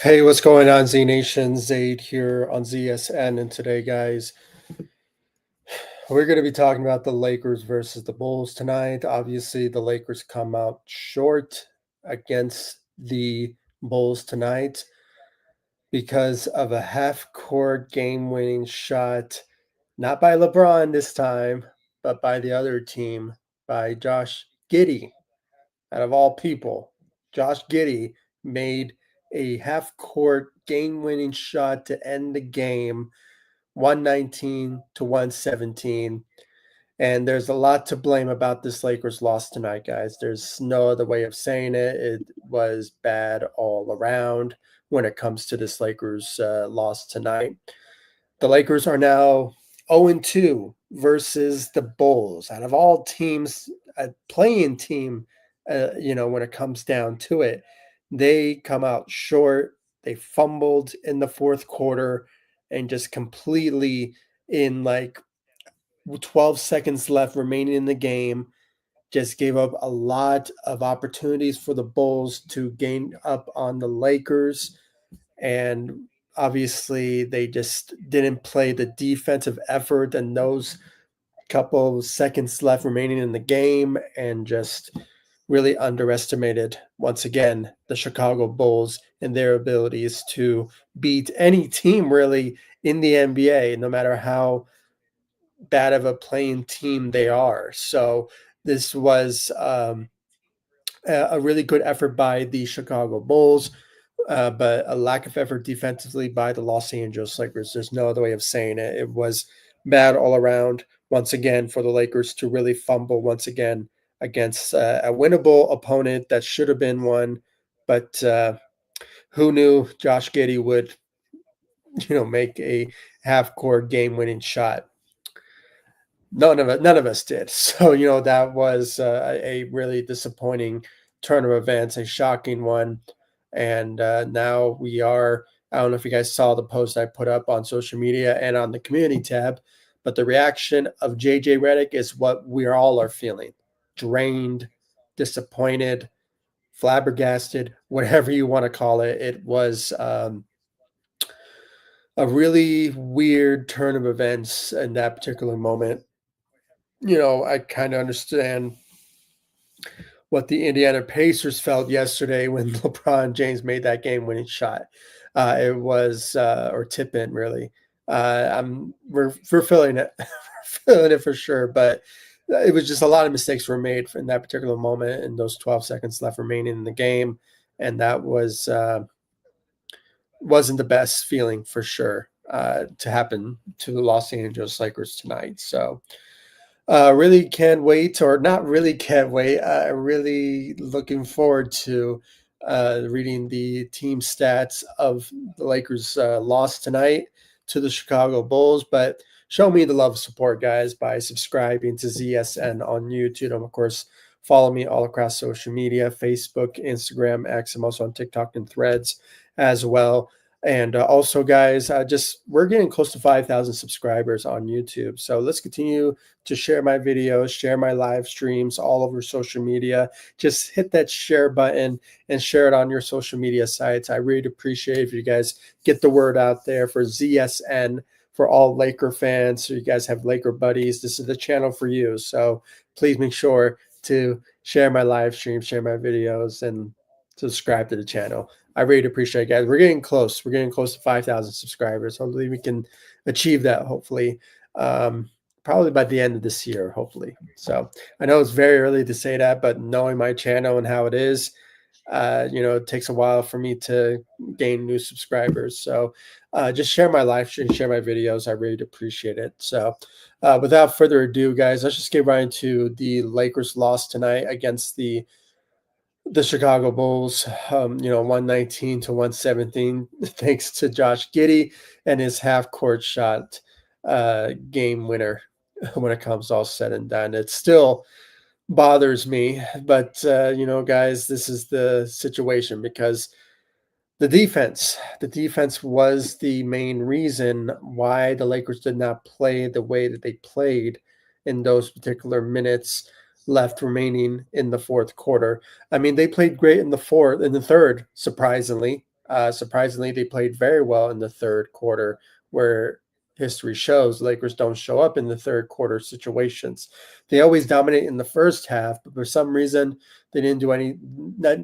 Hey, what's going on, Z Nation? Zaid here on ZSN, and today, guys, we're going to be talking about the Lakers versus the Bulls tonight. Obviously, the Lakers come out short against the Bulls tonight because of a half-court game-winning shot, not by LeBron this time, but by the other team, by Josh Giddey, out of all people. Josh Giddey made a half court game winning shot to end the game 119 to 117. And there's a lot to blame about this Lakers loss tonight, guys. There's no other way of saying it. It was bad all around when it comes to this Lakers loss tonight. The Lakers are now 0-2 versus the Bulls. Out of all teams, a playing team, when it comes down to it, they come out short. They fumbled in the fourth quarter and just completely in like 12 seconds left remaining in the game, just gave up a lot of opportunities for the Bulls to gain up on the Lakers. And obviously, they just didn't play the defensive effort and those couple seconds left remaining in the game and just really underestimated once again the Chicago Bulls and their abilities to beat any team really in the NBA, no matter how bad of a playing team they are. So this was a really good effort by the Chicago Bulls, but a lack of effort defensively by the Los Angeles Lakers. There's no other way of saying it. It was bad all around, once again, for the Lakers to really fumble once again against a winnable opponent that should have been one. But who knew Josh Giddey would, make a half-court game-winning shot? None of us did. So that was a really disappointing turn of events, a shocking one, and now we are. I don't know if you guys saw the post I put up on social media and on the community tab, but the reaction of JJ Redick is what we all are feeling: drained, disappointed, flabbergasted, whatever you want to call it. It was a really weird turn of events in that particular moment. I kind of understand what the Indiana Pacers felt yesterday when LeBron James made that game-winning shot. It was, or tip in really. We're feeling it, feeling it for sure. But it was just a lot of mistakes were made in that particular moment, and those 12 seconds left remaining in the game, and that wasn't the best feeling for sure to happen to the Los Angeles Lakers tonight. So really can't wait, or not really can't wait. Really looking forward to reading the team stats of the Lakers' loss tonight to the Chicago Bulls. But show me the love and support, guys, by subscribing to ZSN on YouTube. And of course, follow me all across social media: Facebook, Instagram, X. I'm also on TikTok and Threads as well. And also, guys, just we're getting close to 5,000 subscribers on YouTube. So let's continue to share my videos, share my live streams all over social media. Just hit that share button and share it on your social media sites. I really appreciate if you guys get the word out there for ZSN, for all Laker fans. So you guys have Laker buddies. This is the channel for you. So please make sure to share my live stream, share my videos, and subscribe to the channel. I really appreciate it, guys. We're getting close. We're getting close to 5,000 subscribers. Hopefully we can achieve that, hopefully. Probably by the end of this year, hopefully. So I know it's very early to say that, but knowing my channel and how it is, it takes a while for me to gain new subscribers. So just share my live stream, share my videos. I really appreciate it. So without further ado, guys, let's just get right into the Lakers loss tonight against the Chicago Bulls, 119 to 117, thanks to Josh Giddey and his half-court shot game winner when it comes all said and done. It still bothers me, but, guys, this is the situation because the defense was the main reason why the Lakers did not play the way that they played in those particular minutes left remaining in the fourth quarter. I mean, they played great in the third, surprisingly. Surprisingly, they played very well in the third quarter, where history shows Lakers don't show up in the third quarter situations. They always dominate in the first half, but for some reason they didn't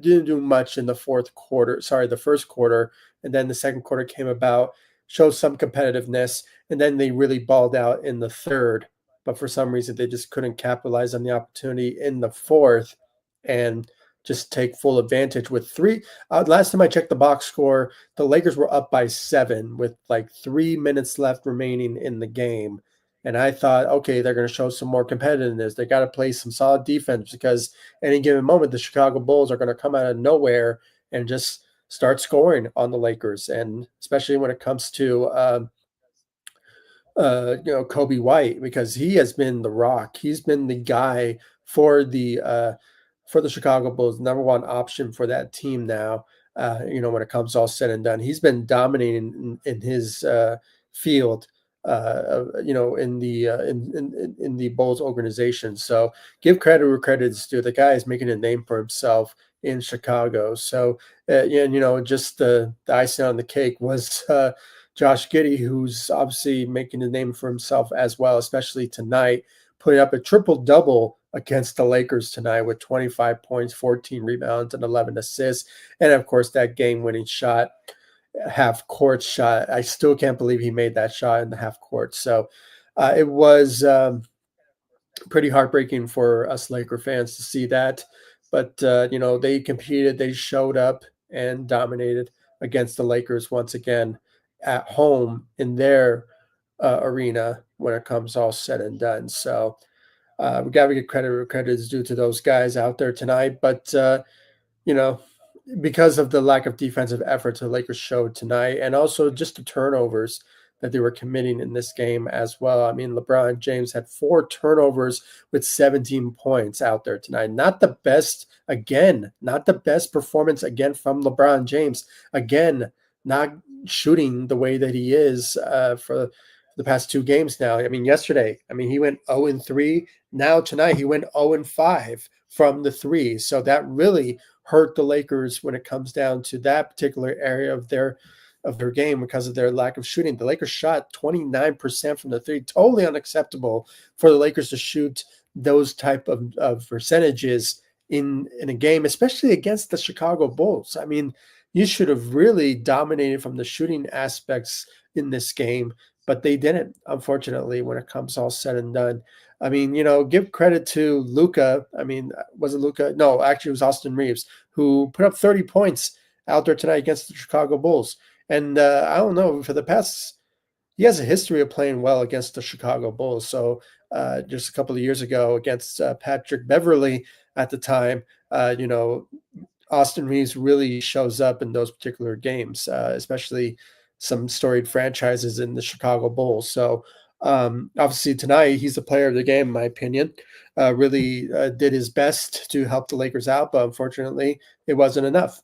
do much in the fourth quarter. Sorry, the first quarter, and then the second quarter came about, showed some competitiveness, and then they really balled out in the third. But for some reason, they just couldn't capitalize on the opportunity in the fourth and just take full advantage with three. Last time I checked the box score, the Lakers were up by 7 with like 3 minutes left remaining in the game. And I thought, okay, they're going to show some more competitiveness. They got to play some solid defense because any given moment, the Chicago Bulls are going to come out of nowhere and just start scoring on the Lakers. And especially when it comes to Kobe White, because he has been the rock. He's been the guy for the Chicago Bulls, number one option for that team now. When it comes all said and done, he's been dominating in his field. In the Bulls organization. So give credit where credit is due. The guy is making a name for himself in Chicago. So just the icing on the cake was Josh Giddey, who's obviously making a name for himself as well, especially tonight, putting up a triple double against the Lakers tonight with 25 points, 14 rebounds, and 11 assists. And of course, that game winning shot, half court shot. I still can't believe he made that shot in the half court. So it was pretty heartbreaking for us Laker fans to see that. But, they competed, they showed up and dominated against the Lakers once again at home in their arena when it comes all said and done. So we got to get credit where credit is due to those guys out there tonight. But, you know, because of the lack of defensive effort the Lakers showed tonight, and also just the turnovers that they were committing in this game as well. I mean, LeBron James had 4 turnovers with 17 points out there tonight. Not the best, again, not the best performance again from LeBron James. Again, not shooting the way that he is for the past 2 games now. I mean, yesterday, he went 0-3. Now tonight, he went 0-5 from the three. So that really hurt the Lakers when it comes down to that particular area of their game because of their lack of shooting. The Lakers shot 29% from the three, totally unacceptable for the Lakers to shoot those type of percentages in a game, especially against the Chicago Bulls. I mean, you should have really dominated from the shooting aspects in this game, but they didn't, unfortunately, when it comes all said and done. I mean, give credit to Luka. I mean, was it Luka? No, actually, it was Austin Reeves who put up 30 points out there tonight against the Chicago Bulls. And I don't know, he has a history of playing well against the Chicago Bulls. So just a couple of years ago against Patrick Beverly at the time, Austin Reeves really shows up in those particular games, especially some storied franchises in the Chicago Bulls. So obviously tonight he's the player of the game, in my opinion. Really did his best to help the Lakers out, but unfortunately it wasn't enough.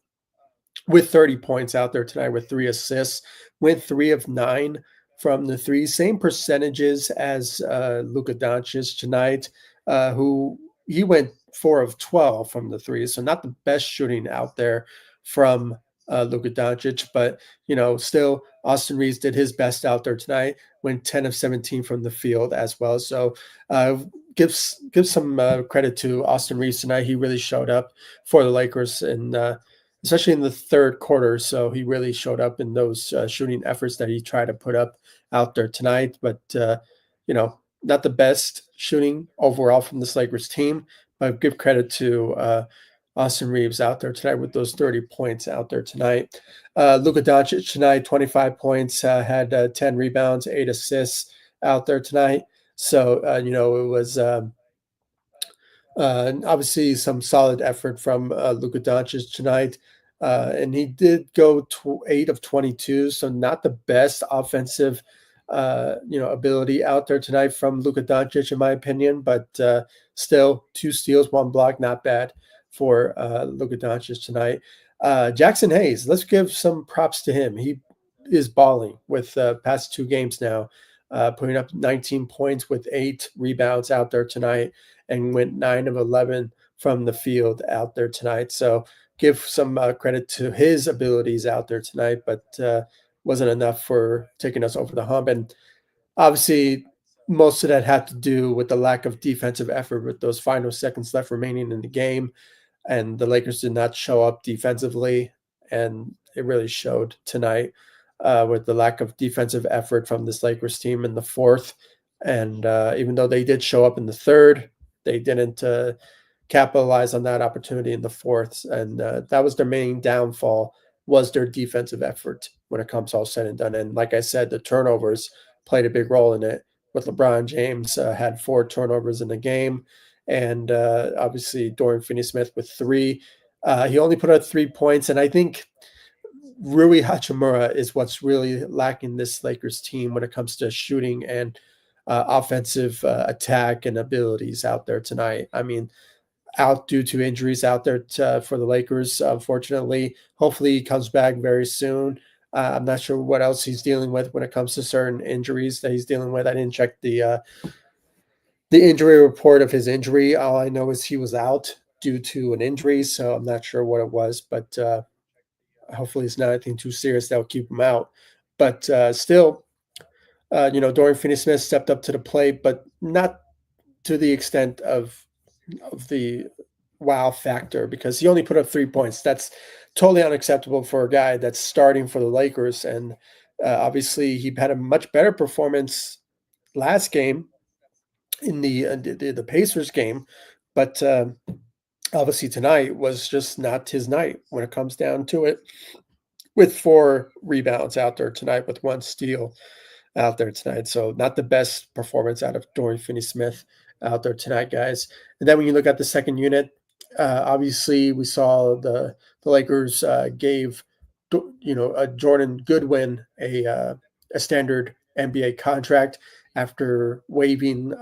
With 30 points out there tonight with 3 assists, went 3 of 9 from the three, same percentages as Luka Doncic tonight, who he went 4 of 12 from the three. So not the best shooting out there from Luka Doncic, but still Austin Reeves did his best out there tonight, went 10 of 17 from the field as well. So give some credit to Austin Reeves tonight. He really showed up for the Lakers, and especially in the third quarter. So he really showed up in those shooting efforts that he tried to put up out there tonight. But not the best shooting overall from this Lakers team, but give credit to Austin Reeves out there tonight with those 30 points out there tonight. Luka Doncic tonight, 25 points, had 10 rebounds, 8 assists out there tonight. So, it was obviously some solid effort from Luka Doncic tonight. And he did go 8 of 22, so not the best offensive ability out there tonight from Luka Doncic, in my opinion, but still 2 steals, 1 block, not bad for Luka Doncic tonight. Jackson Hayes, let's give some props to him. He is balling with past 2 games now, putting up 19 points with 8 rebounds out there tonight, and went 9 of 11 from the field out there tonight. So give some credit to his abilities out there tonight, but wasn't enough for taking us over the hump. And obviously, most of that had to do with the lack of defensive effort with those final seconds left remaining in the game, and the Lakers did not show up defensively, and it really showed tonight with the lack of defensive effort from this Lakers team in the fourth. And even though they did show up in the third, they didn't capitalize on that opportunity in the fourth, and that was their main downfall, was their defensive effort when it comes all said and done. And like I said, the turnovers played a big role in it. With LeBron James had 4 turnovers in the game, and obviously Dorian Finney-Smith with 3. He only put up 3 points, and I think Rui Hachimura is what's really lacking this Lakers team when it comes to shooting and offensive attack and abilities out there tonight. I mean, out due to injuries out there for the Lakers, unfortunately. Hopefully, he comes back very soon. I'm not sure what else he's dealing with when it comes to certain injuries that he's dealing with. I didn't check the injury report of his injury. All I know is he was out due to an injury, so I'm not sure what it was, but hopefully it's not anything too serious that will keep him out. But still, Dorian Finney-Smith stepped up to the plate, but not to the extent of the wow factor, because he only put up 3 points. That's totally unacceptable for a guy that's starting for the Lakers. And obviously, he had a much better performance last game in the Pacers game, but obviously tonight was just not his night when it comes down to it. With 4 rebounds out there tonight, with 1 steal out there tonight. So not the best performance out of Dorian Finney-Smith out there tonight, guys. And then when you look at the second unit, obviously we saw the Lakers gave Jordan Goodwin a standard NBA contract after waiving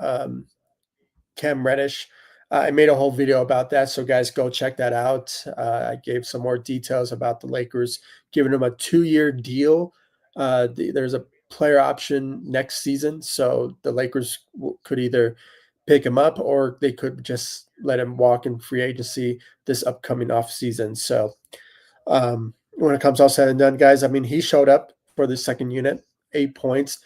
Cam Reddish. I made a whole video about that, so guys, go check that out. I gave some more details about the Lakers giving him a 2-year deal. There's a player option next season, so the Lakers could either pick him up or they could just let him walk in free agency this upcoming off season. So when it comes all said and done, guys, I mean, he showed up for the second unit, 8 points,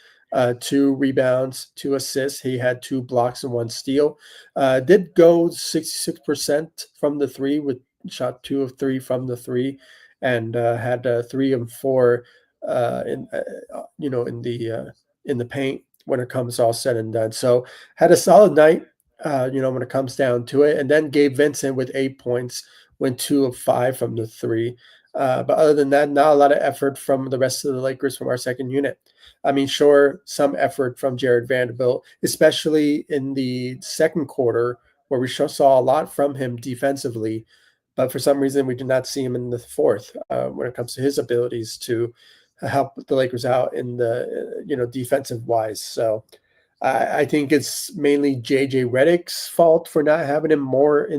2 rebounds, 2 assists. He had 2 blocks and 1 steal. Did go 66% from the three, with shot 2 of 3 from the three, and had 3 and 4 in the paint when it comes all said and done. So had a solid night, when it comes down to it. And then Gabe Vincent with 8 points, went 2 of 5 from the three. But other than that, not a lot of effort from the rest of the Lakers from our second unit. I mean, sure, some effort from Jared Vanderbilt, especially in the second quarter, where we saw a lot from him defensively. But for some reason, we did not see him in the fourth when it comes to his abilities to help the Lakers out in the defensive wise. So I think it's mainly JJ Redick's fault for not having him more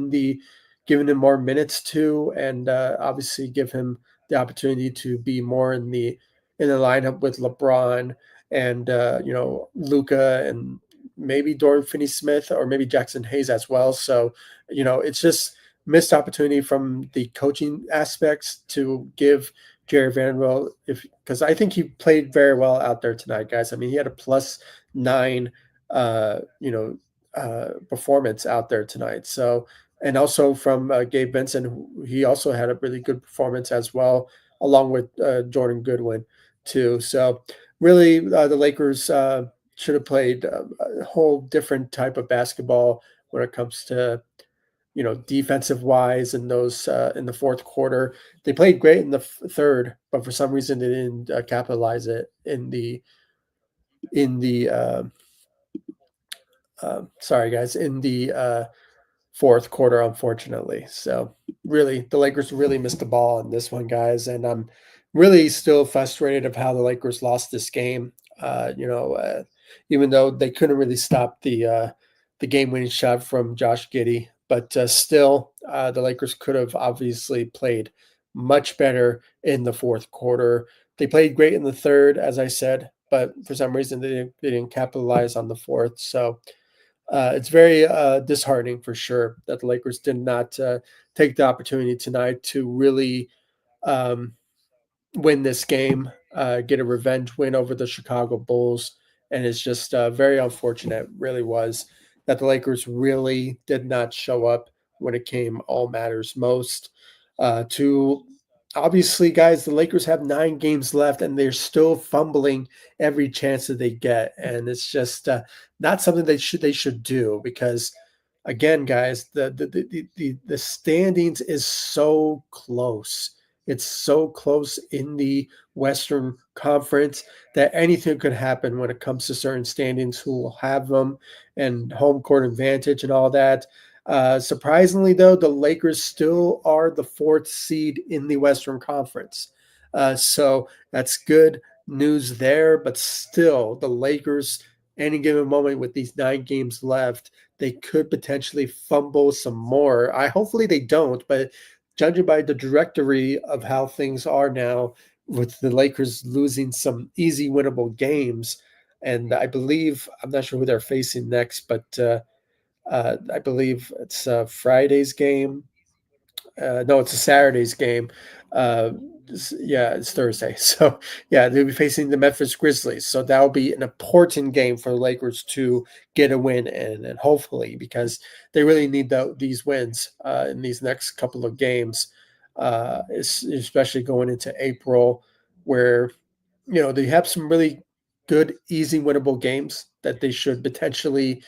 giving him more minutes to, and obviously give him the opportunity to be more in the lineup with LeBron and Luca, and maybe Dorian Finney-Smith, or maybe Jackson Hayes as well. So it's just missed opportunity from the coaching aspects to give Jared Vanderbilt, because I think he played very well out there tonight, guys. I mean, he had a +9 performance out there tonight. So, and also from Gabe Vincent, he also had a really good performance as well, along with Jordan Goodwin too. So really, the Lakers should have played a whole different type of basketball when it comes to defensive wise, and those in the fourth quarter. They played great in the third, but for some reason they didn't capitalize it in the sorry guys, in the fourth quarter, unfortunately. So really, the Lakers really missed the ball on this one, guys, and I'm really still frustrated of how the Lakers lost this game. Even though they couldn't really stop the game-winning shot from Josh Giddey, but still, the Lakers could have obviously played much better in the fourth quarter. They played great in the third, as I said, but for some reason they didn't capitalize on the fourth. So It's very disheartening for sure that the Lakers did not take the opportunity tonight to really um, win this game, get a revenge win over the Chicago Bulls. And it's just very unfortunate, really was, that the Lakers really did not show up when it came all matters most. To obviously, guys, the Lakers have 9 games left and they're still fumbling every chance that they get. And it's just not something they should do because again, guys, the standings is so close. It's so close in the Western Conference that anything could happen when it comes to certain standings, who will have them, and home court advantage and all that. Surprisingly, though, the Lakers still are the fourth seed in the Western Conference. So that's good news there. But still, the Lakers, any given moment with these 9 games left, they could potentially fumble some more. I hopefully they don't, but judging by the trajectory of how things are now, with the Lakers losing some easy winnable games, and I believe I'm not sure who they're facing next, but I believe it's Friday's game. No, it's a Saturday's game. Yeah, it's Thursday. So yeah, they'll be facing the Memphis Grizzlies. So that'll be an important game for the Lakers to get a win in, and hopefully, because they really need these wins in these next couple of games, especially going into April, where they have some really good, easy, winnable games that they should potentially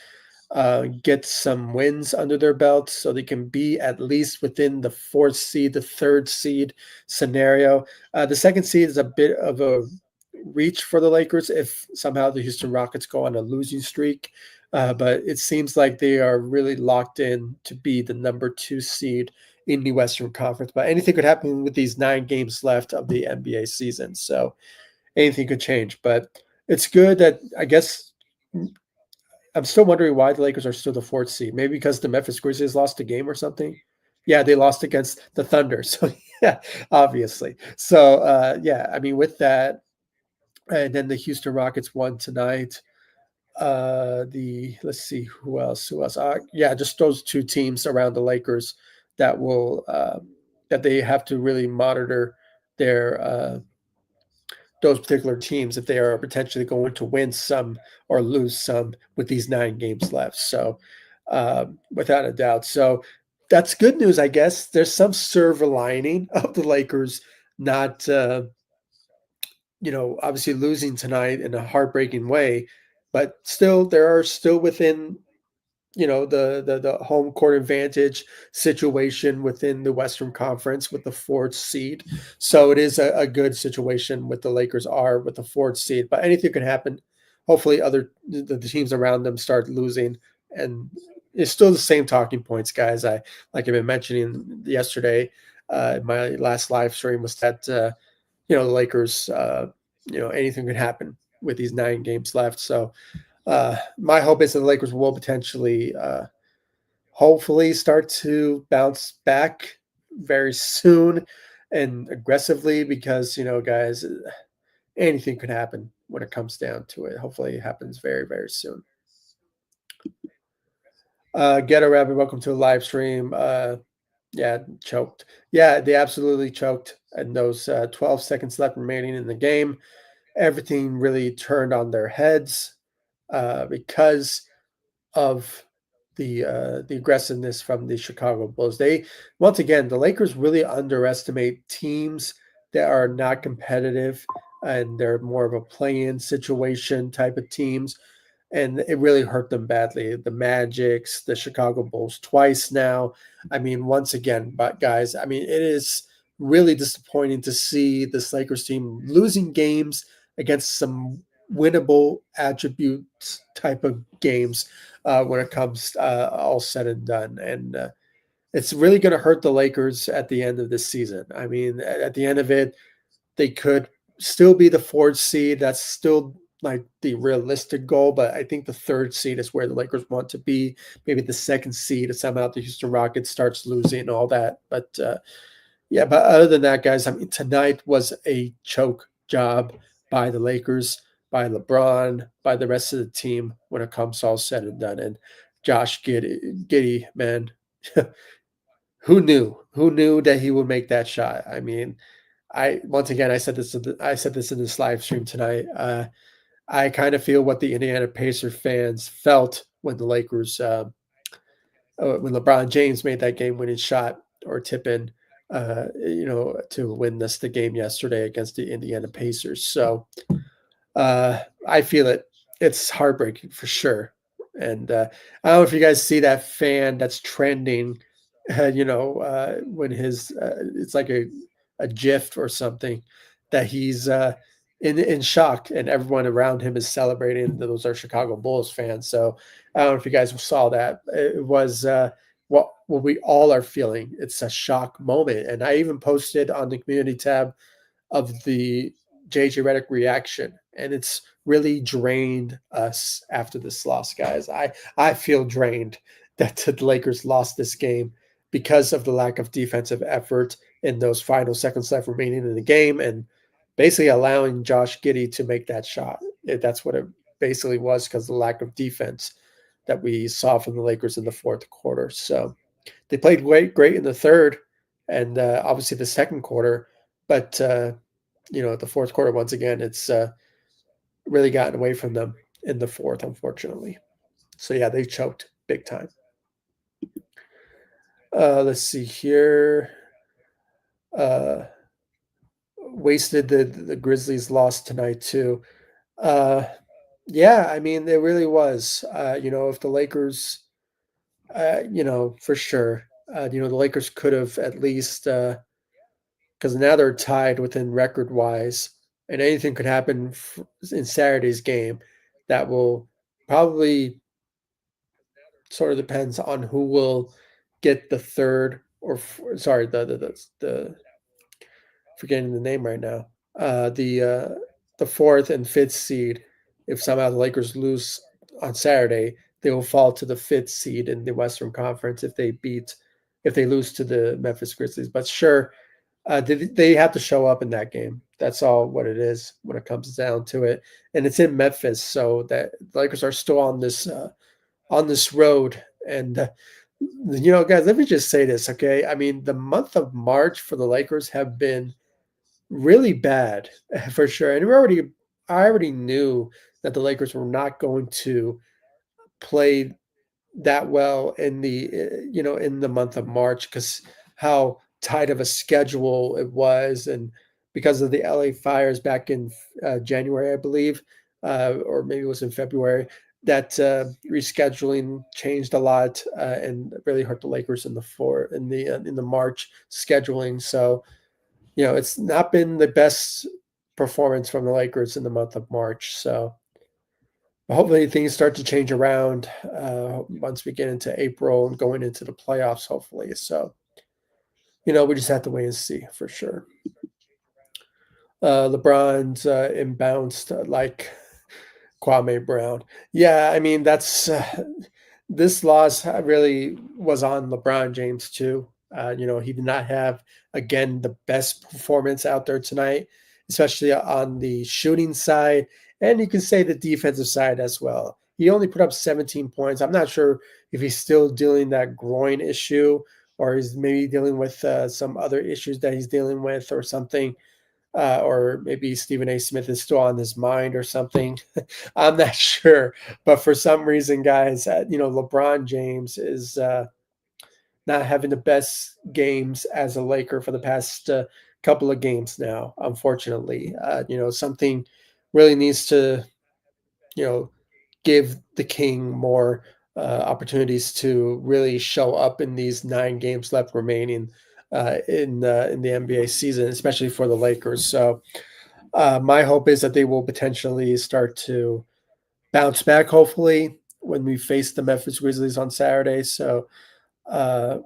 get some wins under their belts so they can be at least within the fourth seed, the third seed scenario. The second seed is a bit of a reach for the Lakers if somehow the Houston Rockets go on a losing streak. But it seems like they are really locked in to be the number 2 seed in the Western Conference. But anything could happen with these 9 games left of the NBA season. So anything could change. But it's good that, I guess, I'm still wondering why the Lakers are still the fourth seed. Maybe because the Memphis Grizzlies lost a game or something. Yeah, they lost against the Thunder. So yeah, obviously. So yeah, I mean, with that, and then the Houston Rockets won tonight. The Let's see who else. Who else? Yeah, just those two teams around the Lakers that will that they have to really monitor their those particular teams if they are potentially going to win some or lose some with these 9 games left. So, without a doubt. So, that's good news, I guess. There's some silver lining of the Lakers not, obviously losing tonight in a heartbreaking way, but still, there are still within the home court advantage situation within the Western Conference with the fourth seed. So it is a good situation with the Lakers are with the fourth seed, but anything can happen. Hopefully, the teams around them start losing, and it's still the same talking points, guys. I've been mentioning yesterday in my last live stream was that the Lakers, anything could happen with these 9 games left. So my hope is that the Lakers will potentially, hopefully, start to bounce back very soon and aggressively because, guys, anything could happen when it comes down to it. Hopefully, it happens very, very soon. Ghetto Rabbit, welcome to a live stream. Yeah, choked. Yeah, they absolutely choked. And those 12 seconds left remaining in the game, everything really turned on their heads because of the aggressiveness from the Chicago Bulls. They Once again, the Lakers really underestimate teams that are not competitive and they're more of a play-in situation type of teams, and it really hurt them badly. The Magics, the Chicago Bulls twice now. I mean, once again, but guys, I mean, it is really disappointing to see this Lakers team losing games against some winnable attributes type of games when it comes all said and done. And it's really going to hurt the Lakers at the end of this season. I mean, at the end of it, they could still be the fourth seed. That's still like the realistic goal, but I think the third seed is where the Lakers want to be. Maybe the second seed if somehow the Houston Rockets starts losing and all that. But yeah, but other than that, guys, I mean, tonight was a choke job by the Lakers, by LeBron, by the rest of the team when it comes all said and done. And Josh Giddey, man. Who knew? Who knew that he would make that shot? I mean, I once again I said this in this live stream tonight. I kind of feel what the Indiana Pacer fans felt when the Lakers when LeBron James made that game winning shot or tip in, to win this the game yesterday against the Indiana Pacers. So I feel it. It's heartbreaking for sure. And I don't know if you guys see that fan that's trending, when it's like a GIF or something that he's in shock and everyone around him is celebrating. Those are Chicago Bulls fans. So I don't know if you guys saw that. It was what we all are feeling. It's a shock moment. And I even posted on the community tab of the JJ Redick reaction, and it's really drained us after this loss, guys. I feel drained that the Lakers lost this game because of the lack of defensive effort in those final seconds left remaining in the game, and basically allowing Josh Giddey to make that shot. That's what it basically was because of the lack of defense that we saw from the Lakers in the fourth quarter. So they played great in the third, and obviously the second quarter, but the fourth quarter, once again, it's really gotten away from them in the fourth, unfortunately. So yeah, they choked big time. Let's see here. Uh, Wasted the Grizzlies lost tonight too. Uh, yeah, I mean it really was. If the Lakers, for sure, the Lakers could have at least because now they're tied within record wise, and anything could happen in Saturday's game. That will probably sort of depends on who will get the third or sorry the forgetting the name right now. The fourth and fifth seed. If somehow the Lakers lose on Saturday, they will fall to the fifth seed in the Western Conference if they lose to the Memphis Grizzlies. But sure, they have to show up in that game. That's all what it is when it comes down to it. And it's in Memphis, so that the Lakers are still on this road. And guys, let me just say this, okay? I mean, the month of March for the Lakers have been really bad for sure. And I already knew that the Lakers were not going to play that well in the month of March because how tight of a schedule it was, and because of the LA fires back in January, I believe, or maybe it was in February. That rescheduling changed a lot and really hurt the Lakers in the March scheduling. So it's not been the best performance from the Lakers in the month of March. So hopefully things start to change around once we get into April and going into the playoffs, hopefully. So, we just have to wait and see for sure. LeBron's inbounced like Kwame Brown. Yeah, I mean, this loss really was on LeBron James too. He did not have, again, the best performance out there tonight, especially on the shooting side. And you can say the defensive side as well. He only put up 17 points. I'm not sure if he's still dealing that groin issue or he's maybe dealing with some other issues that he's dealing with or something. Or maybe Stephen A. Smith is still on his mind or something. I'm not sure. But for some reason, guys, LeBron James is not having the best games as a Laker for the past couple of games now, unfortunately. Something really needs to, you know, give the King more opportunities to really show up in these 9 games left remaining in the NBA season, especially for the Lakers. So my hope is that they will potentially start to bounce back, hopefully, when we face the Memphis Grizzlies on Saturday. So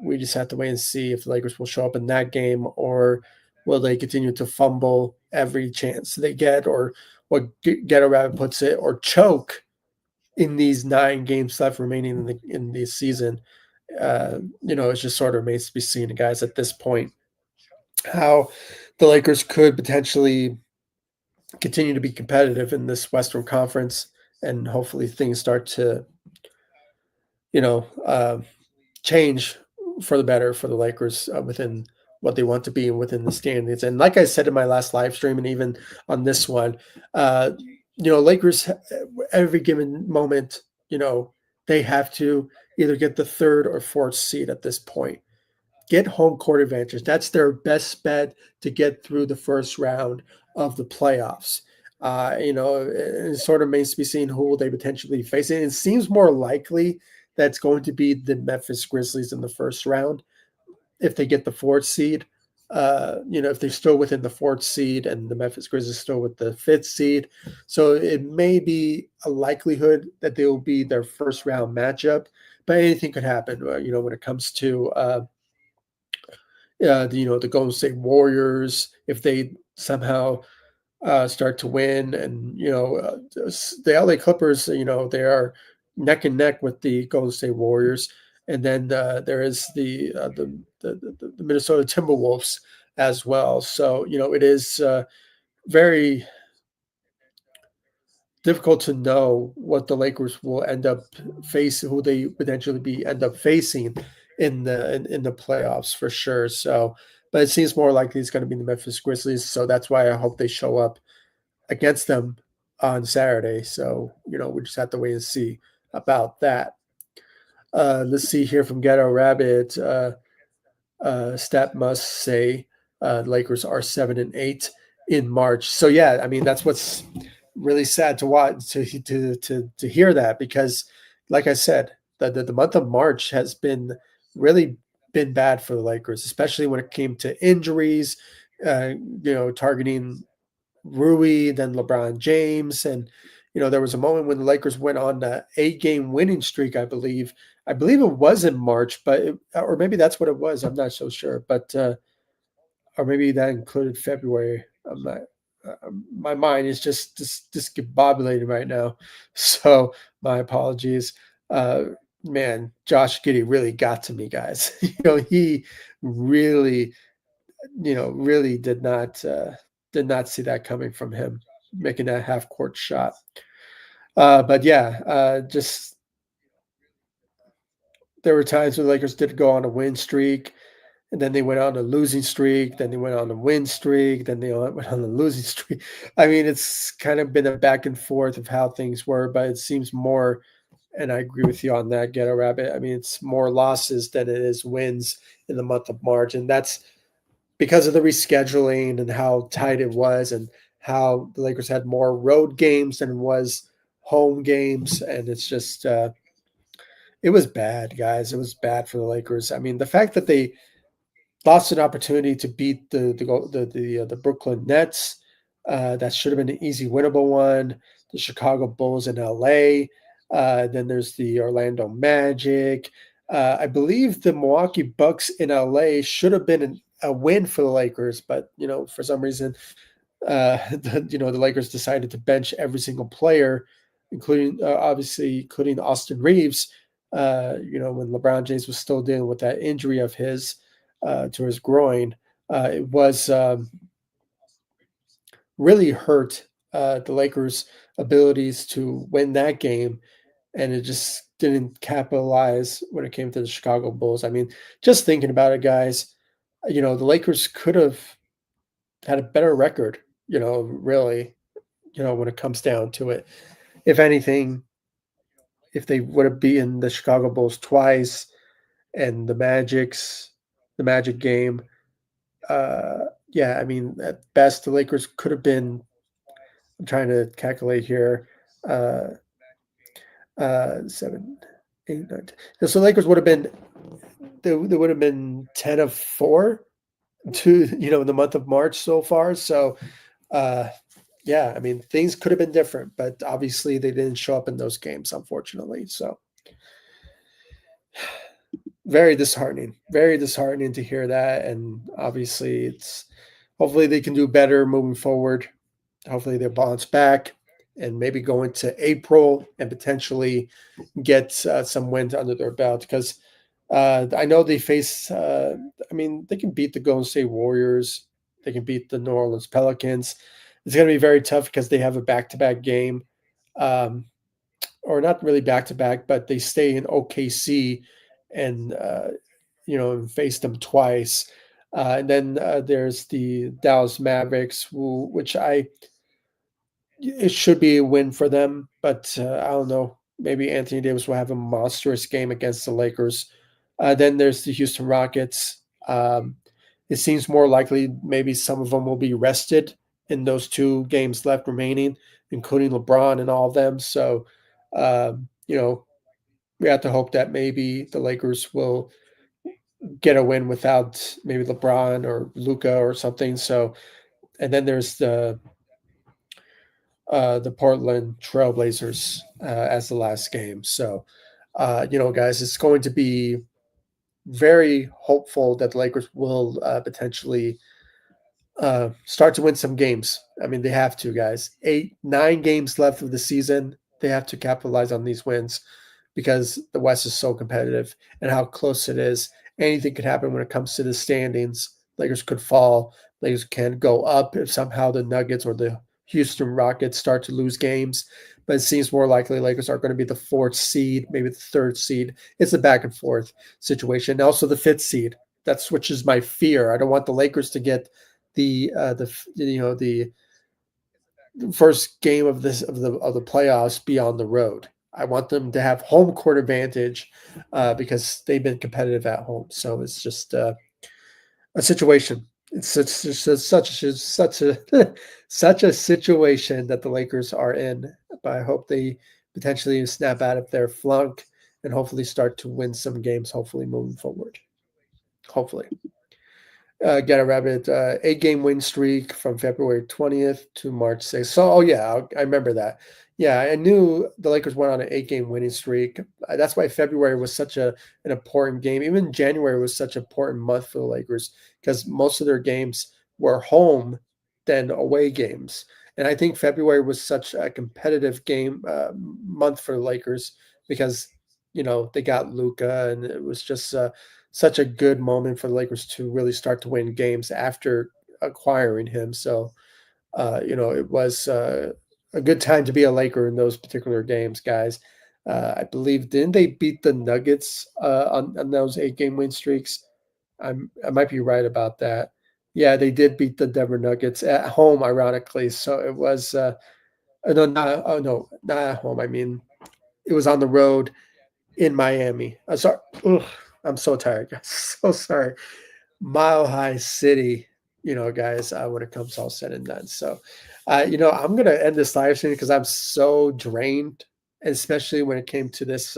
we just have to wait and see if the Lakers will show up in that game or will they continue to fumble every chance they get or what Ghetto Rabbit puts it, or choke in these 9 games left remaining in the season. It's just sort of remains to be seen, guys, at this point, how the Lakers could potentially continue to be competitive in this Western Conference, and hopefully things start to you know, change for the better for the Lakers within what they want to be and within the standings. And like I said in my last live stream, and even on this one, uh, Lakers every given moment, they have to either get the third or fourth seed at this point. Get home court advantage. That's their best bet to get through the first round of the playoffs. It sort of remains to be seen who will they potentially face. And it seems more likely that's going to be the Memphis Grizzlies in the first round if they get the fourth seed. If they're still within the fourth seed and the Memphis Grizzlies still with the fifth seed. So it may be a likelihood that they will be their first round matchup, but anything could happen, when it comes to the Golden State Warriors, if they somehow start to win, and the LA Clippers, they are neck and neck with the Golden State Warriors, and then there is the Minnesota Timberwolves as well. So it is very difficult to know what the Lakers will end up facing, who they potentially be end up facing in the playoffs for sure. So, but it seems more likely it's going to be the Memphis Grizzlies. So that's why I hope they show up against them on Saturday. So we just have to wait and see about that. Let's see here from Ghetto Rabbit. Stat must say Lakers are 7-8 in March. So yeah, I mean that's what's really sad to watch to hear that, because, like I said, the month of March has been really been bad for the Lakers, especially when it came to injuries. Targeting Rui, then LeBron James, and there was a moment when the Lakers went on a 8-game winning streak. I believe it was in March, or maybe that's what it was. I'm not so sure, but or maybe that included February. I'm not. My mind is just discombobulated right now, so my apologies. Uh, Man, Josh Giddey really got to me, guys. He really, really did not see that coming from him, making that half court shot. But yeah, just there were times when the Lakers did go on a win streak, and then they went on a losing streak, then they went on a win streak, then they went on a losing streak. I mean, it's kind of been a back and forth of how things were, but it seems more, and I agree with you on that, Ghetto Rabbit. I mean, it's more losses than it is wins in the month of March, and that's because of the rescheduling and how tight it was, and how the Lakers had more road games than it was home games, and it's just it was bad, guys. It was bad for the Lakers. I mean, the fact that they lost an opportunity to beat the Brooklyn Nets, that should have been an easy winnable one. The Chicago Bulls in LA. Then there's the Orlando Magic. I believe the Milwaukee Bucks in LA should have been a win for the Lakers, but for some reason, the Lakers decided to bench every single player, including obviously including Austin Reeves. When LeBron James was still dealing with that injury of his to his groin, it was really hurt the Lakers' abilities to win that game, and it just didn't capitalize when it came to the Chicago Bulls. I mean, just thinking about it, guys, the Lakers could have had a better record, really, when it comes down to it. If anything, if they would have beaten the Chicago Bulls twice and the Magic game, yeah, I mean, at best, the Lakers could have been. I'm trying to calculate here. Uh, 7, 8, 9. 10. So the Lakers would have been. They would have been 10 of 4 to in the month of March so far. So uh, yeah, I mean, things could have been different, but obviously they didn't show up in those games, unfortunately. So very disheartening to hear that. And obviously, it's hopefully they can do better moving forward. Hopefully, they bounce back and maybe go into April and potentially get some wins under their belt, because I know they face. I mean, they can beat the Golden State Warriors. They can beat the New Orleans Pelicans. It's going to be very tough because they have a back-to-back game, um, or not really back to back, but they stay in OKC and and face them twice. And then there's the Dallas Mavericks, which I it should be a win for them, but I don't know. Maybe Anthony Davis will have a monstrous game against the Lakers. Then there's the Houston Rockets. It seems more likely maybe some of them will be rested in those two games left remaining, including LeBron and all of them. So, we have to hope that maybe the Lakers will get a win without maybe LeBron or Luca or something. So, and then there's the Portland Trailblazers as the last game. So, guys, it's going to be very hopeful that the Lakers will potentially start to win some games. I mean, they have to, guys. 9 games left of the season. They have to capitalize on these wins because the West is so competitive and how close it is. Anything could happen when it comes to the standings. Lakers could fall. Lakers can go up if somehow the Nuggets or the Houston Rockets start to lose games. But it seems more likely Lakers are going to be the 4th seed, maybe the 3rd seed. It's a back and forth situation. And also the 5th seed. That's which is my fear. I don't want the Lakers to get the first game of the playoffs be on the road. I want them to have home court advantage because they've been competitive at home. So it's just a situation. It's just such a such a situation that the Lakers are in. But I hope they potentially snap out of their flunk and hopefully start to win some games. Hopefully moving forward. Hopefully. Get a rabbit 8-game win streak from February 20th to March 6th. So, oh yeah, I remember that. Yeah, I knew the Lakers went on an 8-game winning streak. That's why February was such an important game. Even January was such an important month for the Lakers because most of their games were home than away games. And I think February was such a competitive game month for the Lakers because they got Luca, and it was just such a good moment for the Lakers to really start to win games after acquiring him. So, it was a good time to be a Laker in those particular games, guys. I believe didn't they beat the Nuggets on those 8-game win streaks? I might be right about that. Yeah, they did beat the Denver Nuggets at home, ironically. So it was no, not oh no, not at home. I mean, it was on the road in Miami. I'm sorry. Ugh, I'm so tired, guys. So sorry. Mile High City, guys, when it comes all said and done. So, I'm going to end this live stream because I'm so drained, especially when it came to this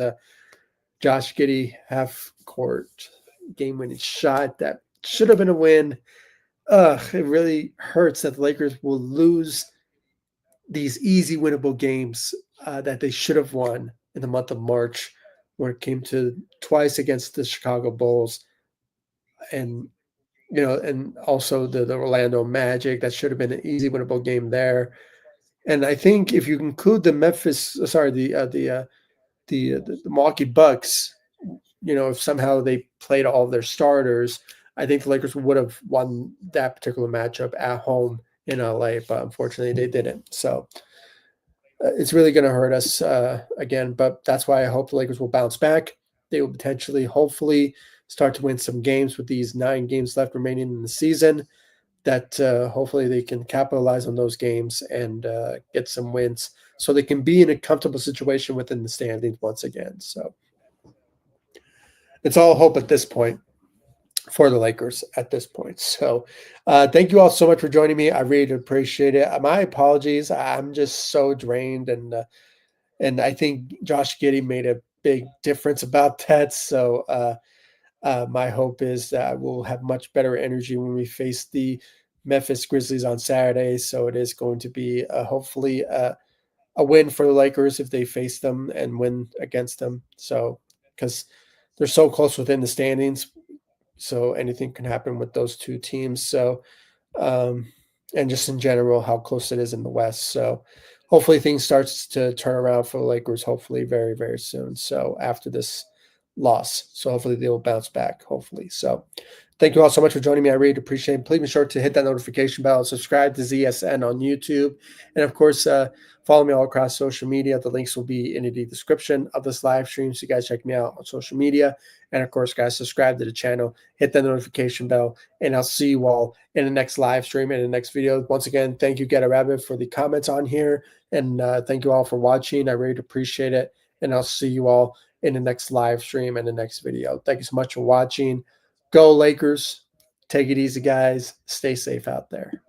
Josh Giddey half court game winning shot that should have been a win. It really hurts that the Lakers will lose these easy winnable games that they should have won in the month of March when it came to twice against the Chicago Bulls and and also the Orlando Magic. That should have been an easy winnable game there. And I think if you include the the Milwaukee Bucks, if somehow they played all of their starters, I think the Lakers would have won that particular matchup at home in LA, but unfortunately they didn't. So it's really going to hurt us again. But that's why I hope the Lakers will bounce back. They will potentially, hopefully, start to win some games with these 9 games left remaining in the season. That hopefully they can capitalize on those games and get some wins, so they can be in a comfortable situation within the standings once again. So it's all hope at this point for the Lakers at this point. So thank you all so much for joining me. I really appreciate it. My apologies. I'm just so drained, and I think Josh Giddey made a big difference about that. So my hope is that we'll have much better energy when we face the Memphis Grizzlies on Saturday. So it is going to be hopefully a win for the Lakers if they face them and win against them. So because they're so close within the standings, so anything can happen with those two teams. So and just in general, how close it is in the West. So hopefully things starts to turn around for the Lakers. Hopefully very very soon. So after this loss. So hopefully they will bounce back, hopefully. So thank you all so much for joining me. I really appreciate it. Please be sure to hit that notification bell and subscribe to ZSN on YouTube. And of course, follow me all across social media. The links will be in the description of this live stream. So you guys check me out on social media. And of course, guys, subscribe to the channel, hit that notification bell, and I'll see you all in the next live stream and the next video. Once again, thank you, Get a Rabbit, for the comments on here. And thank you all for watching. I really appreciate it. And I'll see you all in the next live stream and the next video. Thank you so much for watching. Go Lakers. Take it easy, guys. Stay safe out there.